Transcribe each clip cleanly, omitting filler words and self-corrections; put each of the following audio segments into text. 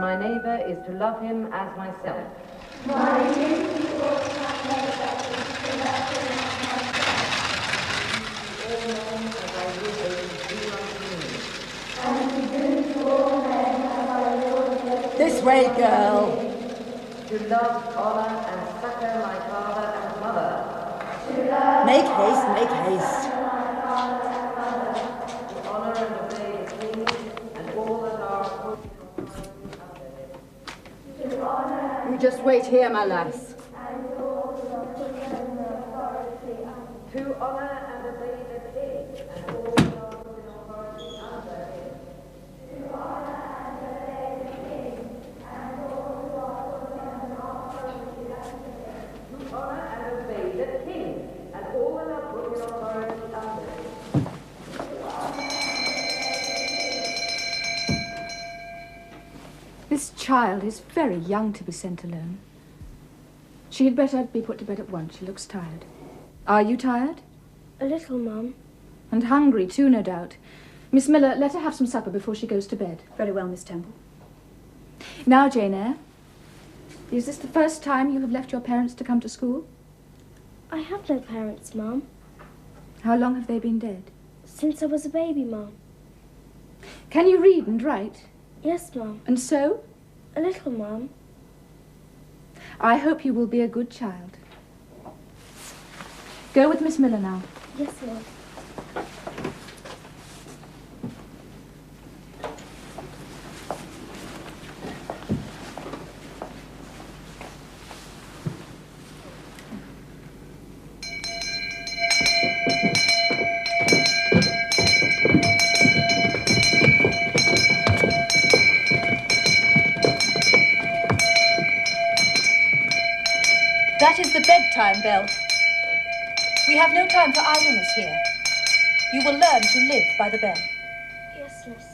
my neighbour is to love him as myself. My duty towards my neighbour is to love him as myself. All men as I would they do unto me. And to do to all men as I would they do. This way, girl. To love, honour, and succour my father and mother. To love, Make haste, make haste. my father and mother. To honour and obey the king and all that are holy To honour You just wait here, my lass. and all that are put under authority under. to honour and obey the king and all that are put in authority under him. To honour and obey the king and all who are put under authority under him. To honour and obey the king and all that are put in authority under him. This child is very young to be sent alone. She had better be put to bed at once. She looks tired. Are you tired? A little, Mum. And hungry too, no doubt. Miss Miller, let her have some supper before she goes to bed. Very well, Miss Temple. Now, Jane Eyre, is this the first time you have left your parents to come to school? I have no parents, Mum. How long have they been dead? Since I was a baby, Mum. Can you read and write? Yes, Mum. And sew? A little, Mum. I hope you will be a good child. Go with Miss Miller now. Yes, Mum. That is the bedtime bell. We have no time for idleness here. You will learn to live by the bell. Yes, Miss.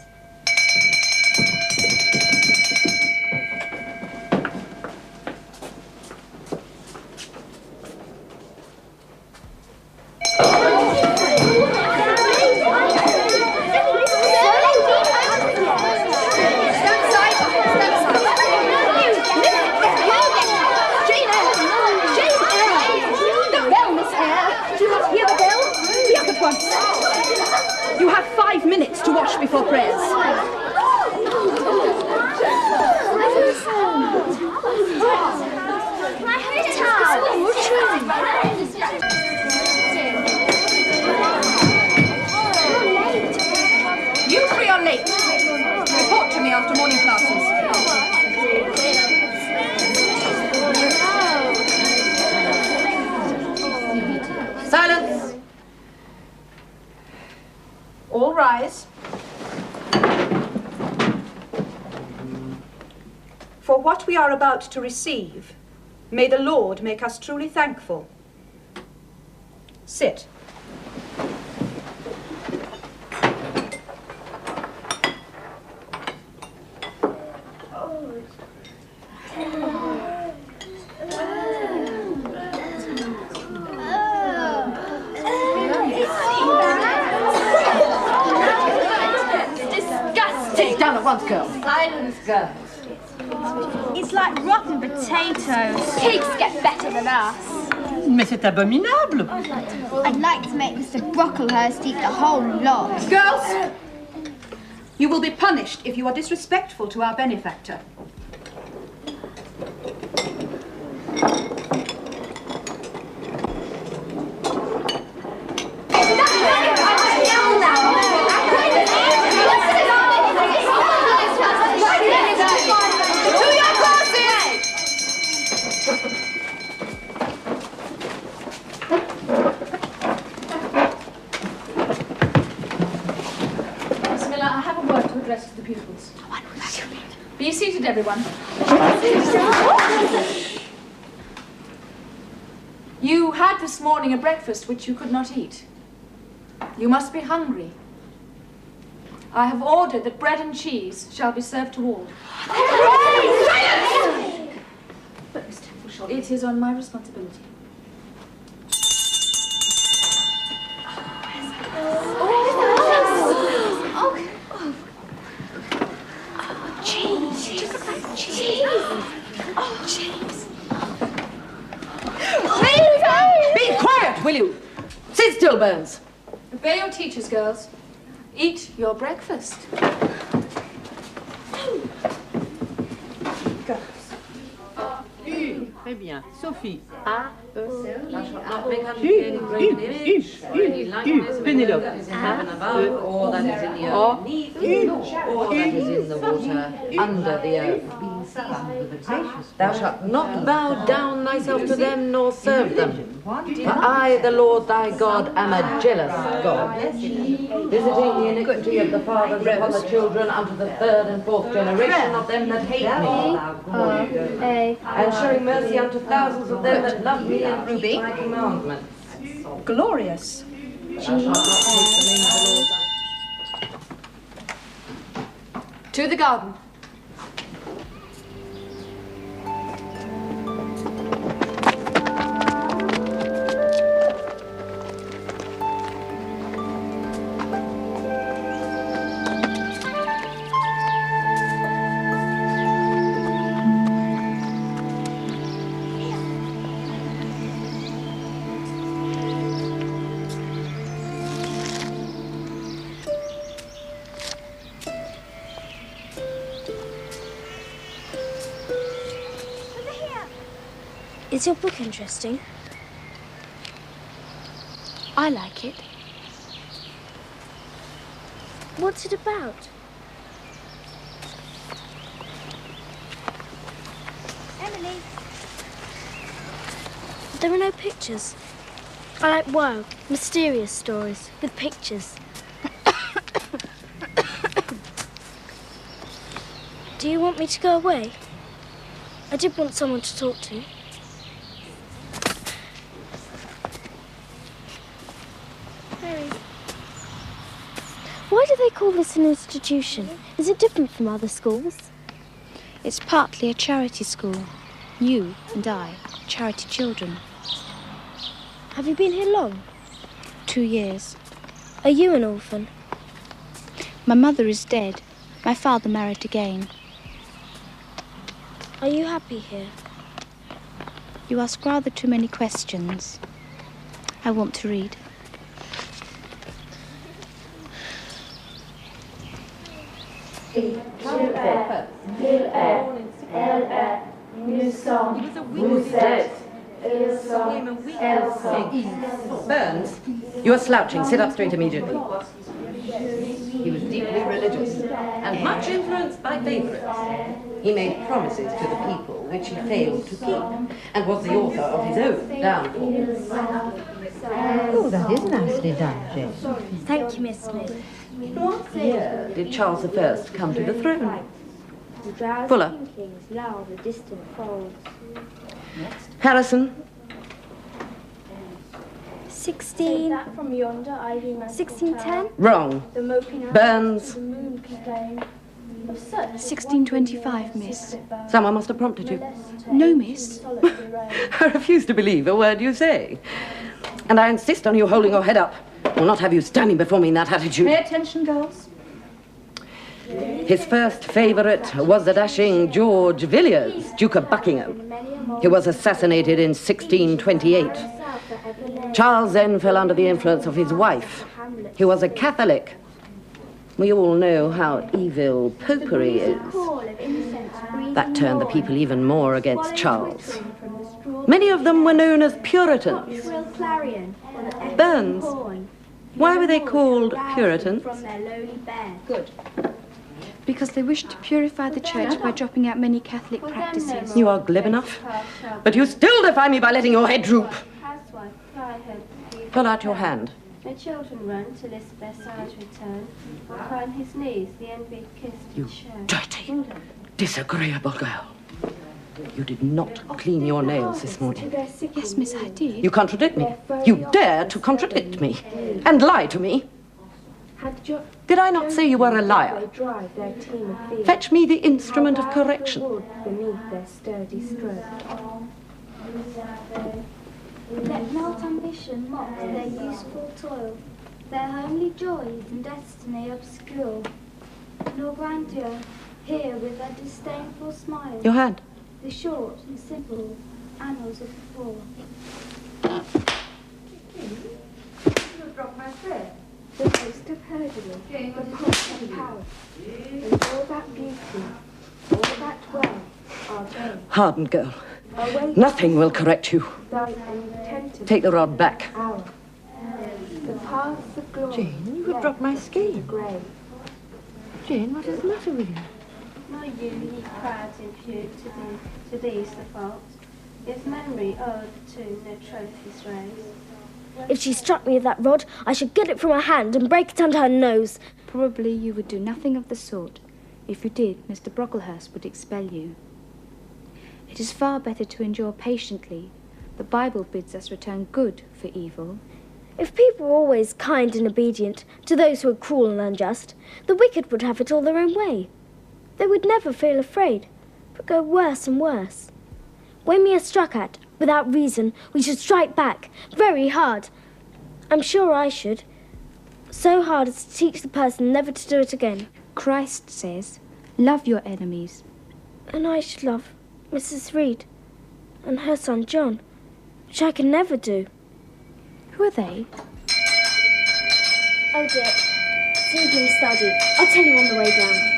You have 5 minutes to wash before prayers. You three are late. Report to me after morning classes. Silence. All rise. For what we are about to receive, may the Lord make us truly thankful. Sit. Sit down at once, girl. Silence, girls. It's like rotten potatoes. Pigs get better than us. Mais c'est abominable! I'd like to make Mr. Brocklehurst eat the whole lot. Girls, you will be punished if you are disrespectful to our benefactor. Miss Miller, I have a word to address to the pupils. Be seated, everyone. You had this morning a breakfast which you could not eat. You must be hungry. I have ordered that bread and cheese shall be served to all. But Miss Temple, it is on my responsibility. still, Burns. Obey your teachers, girls. Eat your breakfast. Très bien. Sophie. Penelope. All that is in the earth beneath, all that is in the water under the earth. Thou shalt not bow down thyself to them nor serve them. For I, the Lord thy God, am a jealous God, visiting the iniquity of the fathers upon the children unto the third and fourth generation of them that hate me, and showing mercy unto thousands of them that love me and keep my commandments. Glorious. Thou shalt not take the name of the Lord thy To the garden. Is your book interesting? I like it. What's it about? Emily. There are no pictures. I like wild, mysterious stories with pictures. Do you want me to go away? I did want someone to talk to. Why do they call this an institution? Is it different from other schools? It's partly a charity school. You and I, charity children. Have you been here long? 2 years. Are you an orphan? My mother is dead. My father married again. Are you happy here? You ask rather too many questions. I want to read. Burns, you are slouching. Sit up straight immediately. He was deeply religious and much influenced by favourites. He made promises to the people which he failed to keep and was the author of his own downfall. Oh, that is nicely done, Jane. Thank you, Miss Smith. What year did Charles I come to the throne? Fuller. Harrison. 1610? Wrong. Burns. 1625, miss. Someone must have prompted you. No, miss. I refuse to believe a word you say. And I insist on you holding your head up. I will not have you standing before me in that attitude. Pay attention, girls. His first favourite was the dashing George Villiers, Duke of Buckingham. He was assassinated in 1628. Charles then fell under the influence of his wife. He was a Catholic. We all know how evil popery is. That turned the people even more against Charles. Many of them were known as Puritans. Burns, why were they called Puritans? Good. Because they wished to purify the church by dropping out many Catholic practices. You are glib enough, but you still defy me by letting your head droop. Pull out your hand. The children run to list their sire's return, or climb his knees, the envied kissed You and shown. dirty, disagreeable girl. You did not clean your nails this morning. Yes, miss, I did. You contradict me. You dare to contradict me and lie to me. Did I not say you were a liar? Fetch me the instrument of correction. Let not ambition mock their useful toil, their homely joys and destiny obscure, nor grandeur hear with a disdainful smile Your hand. the short and simple annals of the poor. the taste of Hercules, the pomp and power, and all that beauty, all that wealth are vain. Hardened girl. Away Nothing will correct you. thy contented Take the rod back. hour. The paths of glory. Jane, you have dropped my skein. Grey. Jane, what is the matter with you? My youth he proud impute to these the fault. If memory owed to no trophies raise. If she struck me with that rod, I should get it from her hand and break it under her nose. Probably you would do nothing of the sort. If you did, Mr. Brocklehurst would expel you. It is far better to endure patiently. The Bible bids us return good for evil. If people were always kind and obedient to those who are cruel and unjust, the wicked would have it all their own way. They would never feel afraid, but go worse and worse. When we are struck at, without reason, we should strike back, very hard. I'm sure I should. So hard as to teach the person never to do it again. Christ says, love your enemies. And I should love Mrs. Reed and her son John, which I can never do. Who are they? Oh dear, sleeping study. I'll tell you on the way down.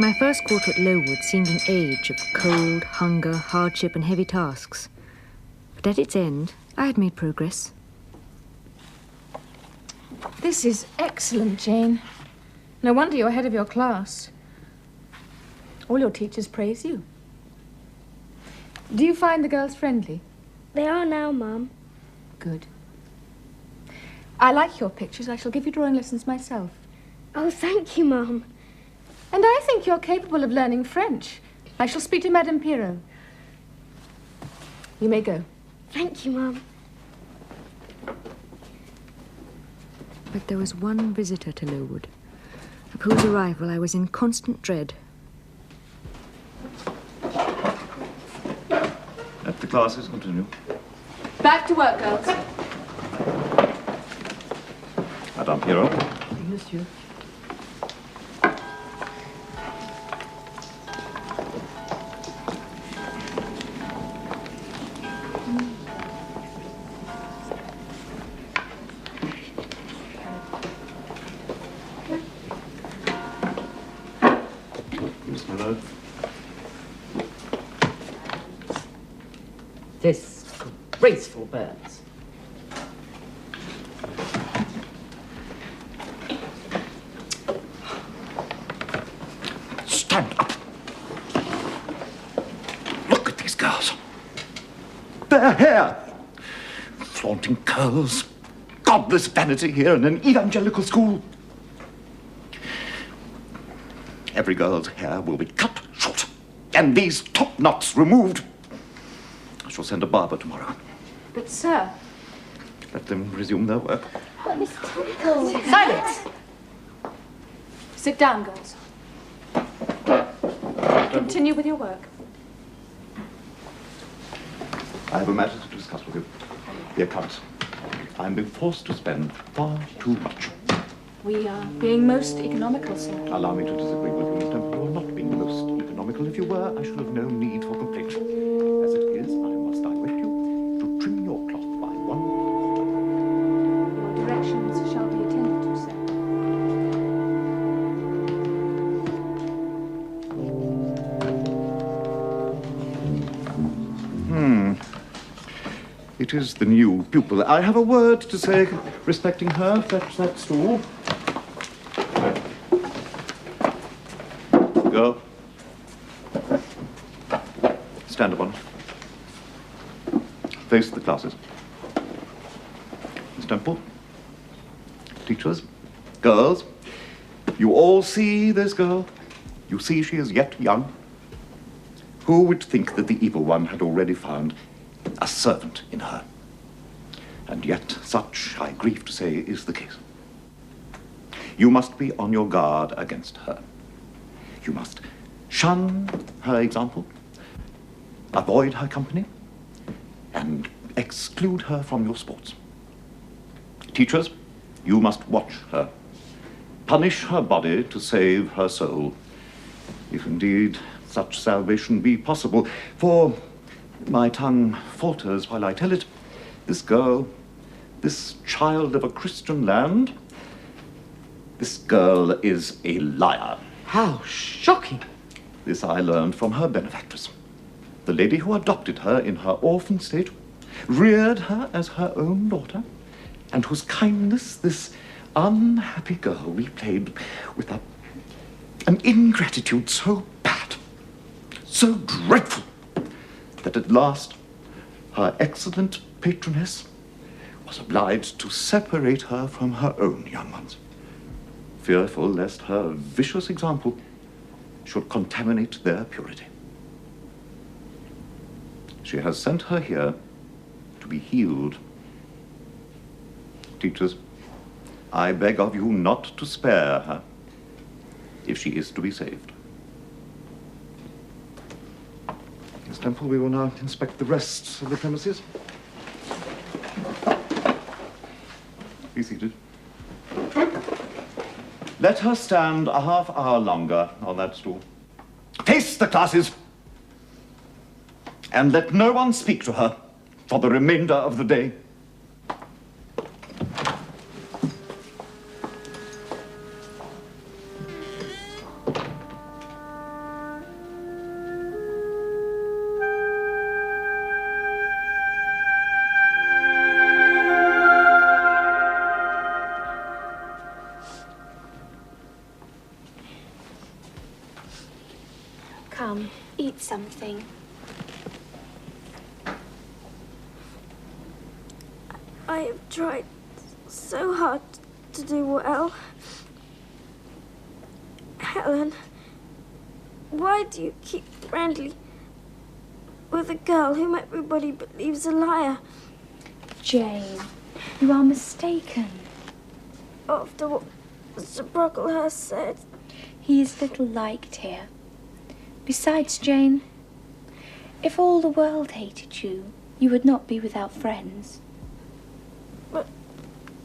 My first quarter at Lowood seemed an age of cold, hunger, hardship and heavy tasks. But at its end, I had made progress. This is excellent, Jane. No wonder you're ahead of your class. All your teachers praise you. Do you find the girls friendly? They are now, Mum. Good. I like your pictures. I shall give you drawing lessons myself. Oh, thank you, Mum. And I think you're capable of learning French. I shall speak to Madame Pirot. You may go. Thank you, Mum. But there was one visitor to Lowood, of whose arrival I was in constant dread. Let the classes continue. Back to work, girls. Madame Pirot. Monsieur. Miss Miller. Disgraceful birds. Stand up. Look at these girls. Their hair. Flaunting curls. Godless vanity here in an evangelical school. Every girl's hair will be cut short, and these top knots removed. I shall send a barber tomorrow. But, sir... Let them resume their work. But Miss Tinkle... Silence! Sit down, girls. Continue with your work. I have a matter to discuss with you. The accounts. I'm being forced to spend far too much. We are being most economical, sir. Allow me to disagree with you, Miss Temple. You are not being the most economical. If you were, I should have no need for complaint. As it is, I must direct you to trim your cloth by 1/4. Your directions shall be attended to, sir. It is the new pupil. I have a word to say respecting her. Fetch that stool. Girl. Stand upon it. Face the classes. Miss Temple. Teachers. Girls. You all see this girl? You see she is yet young? Who would think that the evil one had already found a servant in her? And yet such, I grieve to say, is the case. You must be on your guard against her. You must shun her example, avoid her company, and exclude her from your sports. Teachers, you must watch her. Punish her body to save her soul, if indeed such salvation be possible. For my tongue falters while I tell it, this girl this child of a Christian land, this girl is a liar. How shocking. This I learned from her benefactress, the lady who adopted her in her orphan state, reared her as her own daughter, and whose kindness this unhappy girl repaid with an ingratitude so bad, so dreadful, that at last her excellent patroness was obliged to separate her from her own young ones, fearful lest her vicious example should contaminate their purity. She has sent her here to be healed. Teachers, I beg of you not to spare her if she is to be saved. Miss Temple, we will now inspect the rest of the premises. Be seated. Let her stand a half hour longer on that stool. Face the classes! And let no one speak to her for the remainder of the day. Come, eat something. I have tried so hard to do well. Helen, why do you keep friendly with a girl whom everybody believes a liar? Jane, you are mistaken. After what Mr. Brocklehurst said. He is little liked here. Besides, Jane, if all the world hated you, you would not be without friends. But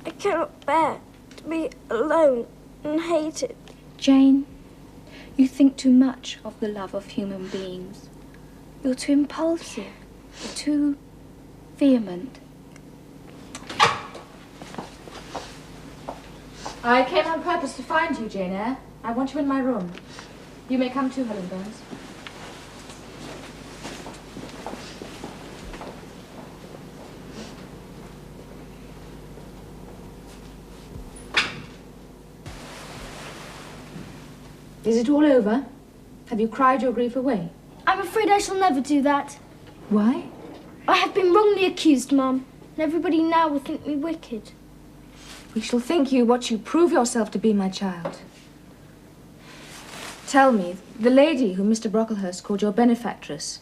I cannot bear to be alone and hated. Jane, you think too much of the love of human beings. You're too impulsive, too vehement. I came on purpose to find you, Jane Eyre. I want you in my room. You may come too, Helen Burns. Is it all over? Have you cried your grief away? I'm afraid I shall never do that. Why? I have been wrongly accused, Mum, and everybody now will think me wicked. We shall think you what you prove yourself to be, my child. Tell me, the lady whom Mr. Brocklehurst called your benefactress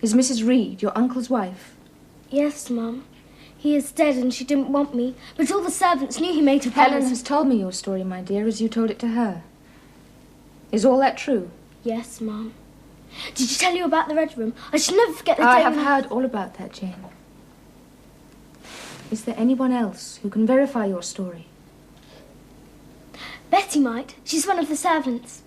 is Mrs. Reed, your uncle's wife? Yes, Mum. He is dead and she didn't want me, but all the servants knew he made a promise. Helen has told me your story, my dear, as you told it to her. Is all that true? Yes, Mum. Did she tell you about the Red Room? I shall never forget the day I have heard all about that, Jane. Is there anyone else who can verify your story? Betty might. She's one of the servants.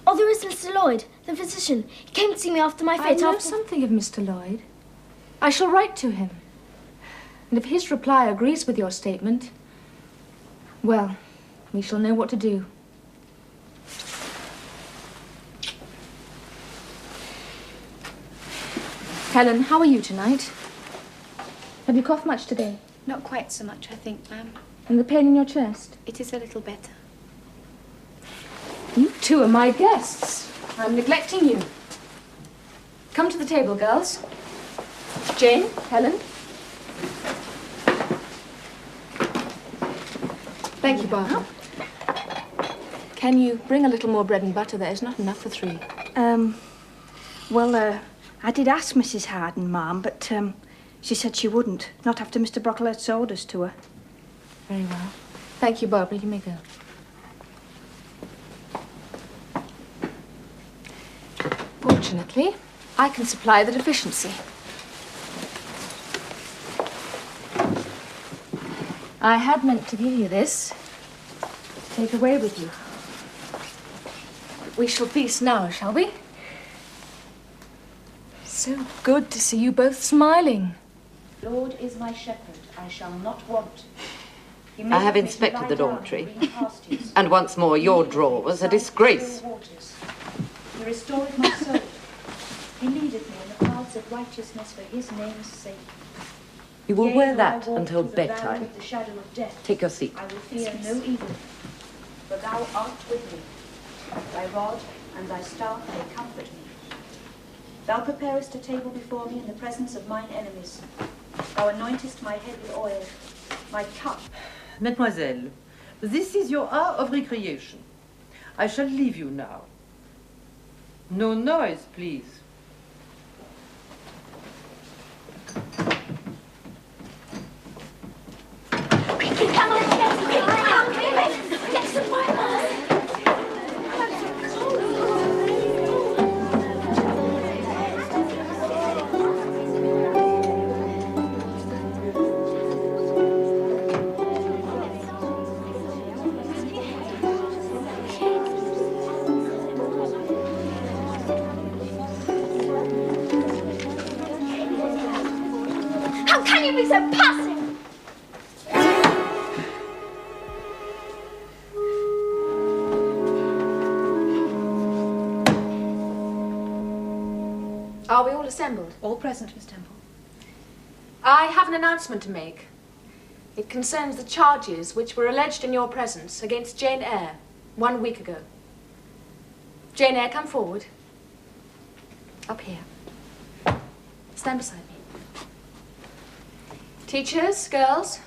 Oh, there is Mr. Lloyd, the physician. He came to see me after my fit. I know something of Mr. Lloyd. I shall write to him. And if his reply agrees with your statement, well, we shall know what to do. Helen, how are you tonight? Have you coughed much today? Not quite so much, I think, ma'am. And the pain in your chest? It is a little better. You two are my guests. I'm neglecting you. Come to the table, girls. Jane, Helen. Thank you, Barbara. Can you bring a little more bread and butter? There is not enough for 3. I did ask Mrs. Harden, ma'am, but she said she wouldn't. Not after Mr. Brocklehurst sold us to her. Very well. Thank you, Barbara. You may go. Fortunately, I can supply the deficiency. I had meant to give you this to take away with you. But we shall feast now, shall we? So good to see you both smiling. Lord is my shepherd, I shall not want. I have inspected the dormitory, and once more your drawer was a disgrace. He restoreth my soul. He leadeth me in the paths of righteousness for his name's sake. You will Yea, wear though I that walk until through the valley bedtime. of the shadow of death, Take your seat. I will fear no evil, for thou art with me. Thy rod and thy staff, they comfort me. Thou preparest a table before me in the presence of mine enemies. Thou anointest my head with oil. My cup. Mademoiselle, this is your hour of recreation. I shall leave you now. No noise, please. How can you be so passive? Are we all assembled? All present, Miss Temple. I have an announcement to make. It concerns the charges which were alleged in your presence against Jane Eyre 1 week ago. Jane Eyre, come forward. Up here. Stand beside me. Teachers, girls,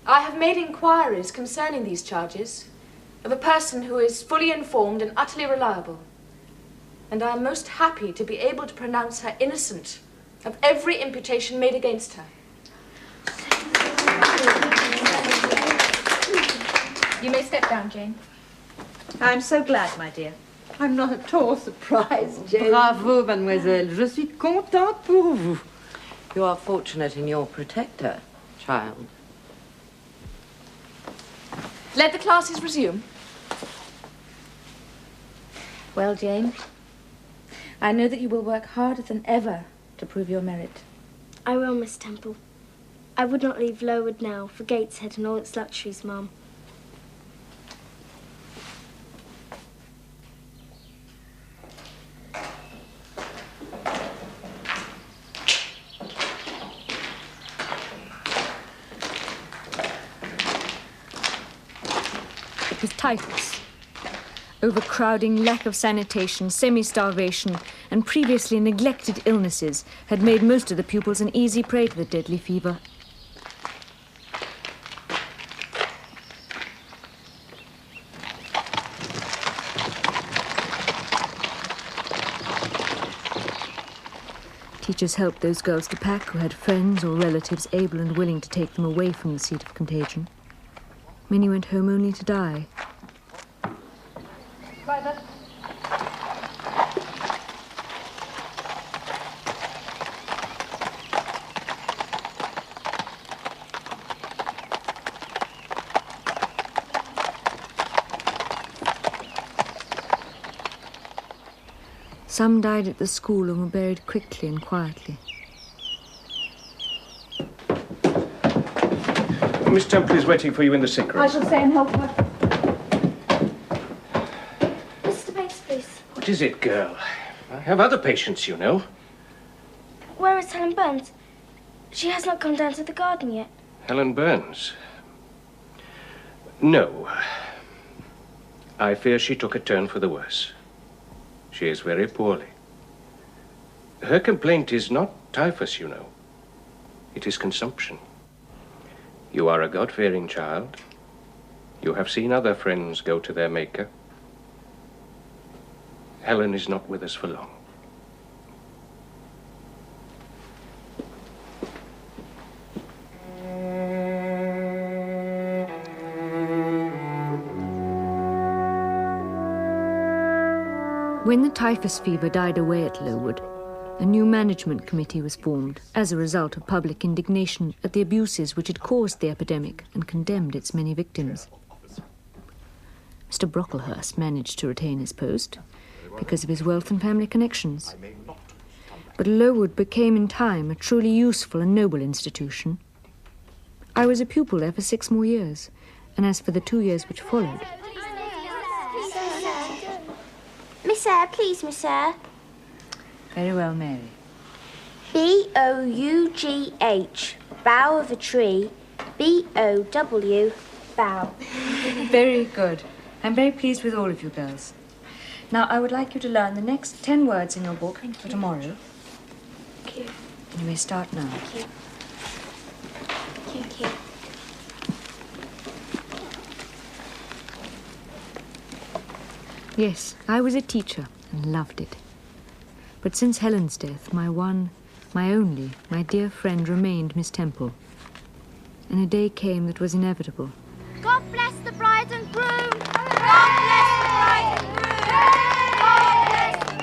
I have made inquiries concerning these charges of a person who is fully informed and utterly reliable, and I am most happy to be able to pronounce her innocent of every imputation made against her. You may step down, Jane. I'm so glad, my dear. I'm not at all surprised, Jane. Bravo, mademoiselle. Je suis contente pour vous. You are fortunate in your protector, child. Let the classes resume. Well, Jane, I know that you will work harder than ever to prove your merit. I will, Miss Temple. I would not leave Lowood now for Gateshead and all its luxuries, Ma'am. It was typhus. Overcrowding, lack of sanitation, semi-starvation, and previously neglected illnesses had made most of the pupils an easy prey to the deadly fever. Teachers helped those girls to pack who had friends or relatives able and willing to take them away from the seat of contagion. Many went home only to die. Some died at the school and were buried quickly and quietly. Miss Temple is waiting for you in the sick room. I shall stay and help her. Mr. Bates, please. What is it, girl? I have other patients, you know. Where is Helen Burns? She has not come down to the garden yet. Helen Burns? No. I fear she took a turn for the worse. She is very poorly. Her complaint is not typhus, you know. It is consumption. You are a God-fearing child. You have seen other friends go to their Maker. Helen is not with us for long. When the typhus fever died away at Lowood, a new management committee was formed as a result of public indignation at the abuses which had caused the epidemic and condemned its many victims. Mr. Brocklehurst managed to retain his post because of his wealth and family connections. But Lowood became in time a truly useful and noble institution, I was a pupil there for 6 more years, and as for the 2 years which followed... Miss Eyre, please, Miss Eyre. Very well, Mary. B-O-U-G-H, bough of a tree, B-O-W, bough. Very good. I'm very pleased with all of you girls. Now, I would like you to learn the next 10 words in your book for tomorrow. Thank you. You may start now. Thank you. Thank you. Yes, I was a teacher and loved it. But since Helen's death, my one, my only, my dear friend remained Miss Temple. And a day came that was inevitable. God bless the bride and groom! God bless the bride and groom! God bless the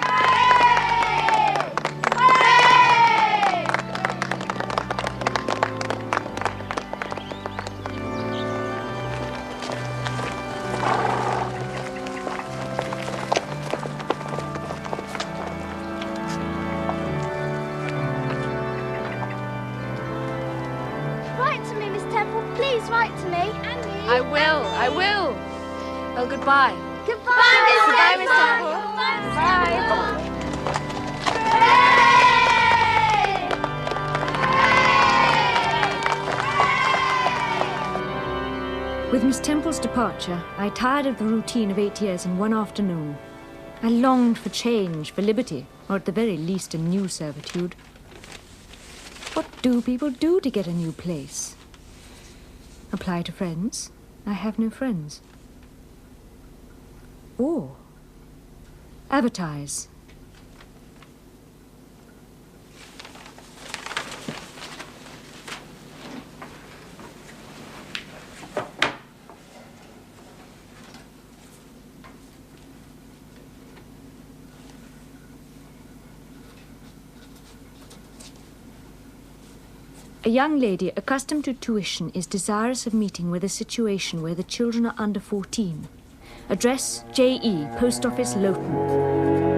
Write to me, Miss Temple. Please write to me. And me. I will. Well, goodbye. Goodbye, Miss Temple. With Miss Temple's departure, I tired of the routine of 8 years in one afternoon. I longed for change, for liberty, or at the very least a new servitude. What do people do to get a new place? Apply to friends? I have no friends. Or advertise. A young lady accustomed to tuition is desirous of meeting with a situation where the children are under 14. Address J.E., Post Office, Loughton.